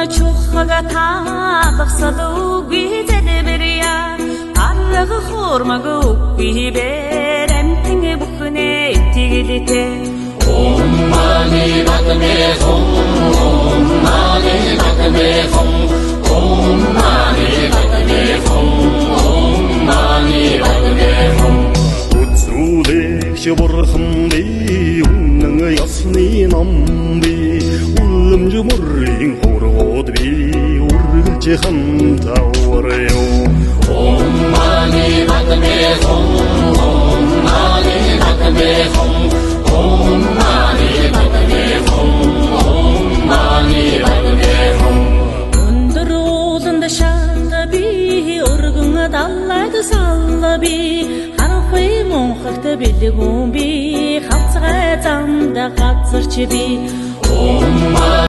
чухага таалгасалу гизэдбэрия арга хормага укбибер эмтинге бүхнэ итгэлите Om mani padme hum, Om mani padme hum, Om mani padme hum, Om mani padme hum. Үзүүлэгч бурхан би үнэн ёсны ном би үлэмж мөрийн хургууд би үргэлж хамтаварё Om mani padme hum, Om mani padme hum, Om mani padme hum, Om mani padme hum. өндөр ууланд шаалга би өргөн даллайд салла би харахи монхогт бэлгүүн би хавцгай замда газарч би Om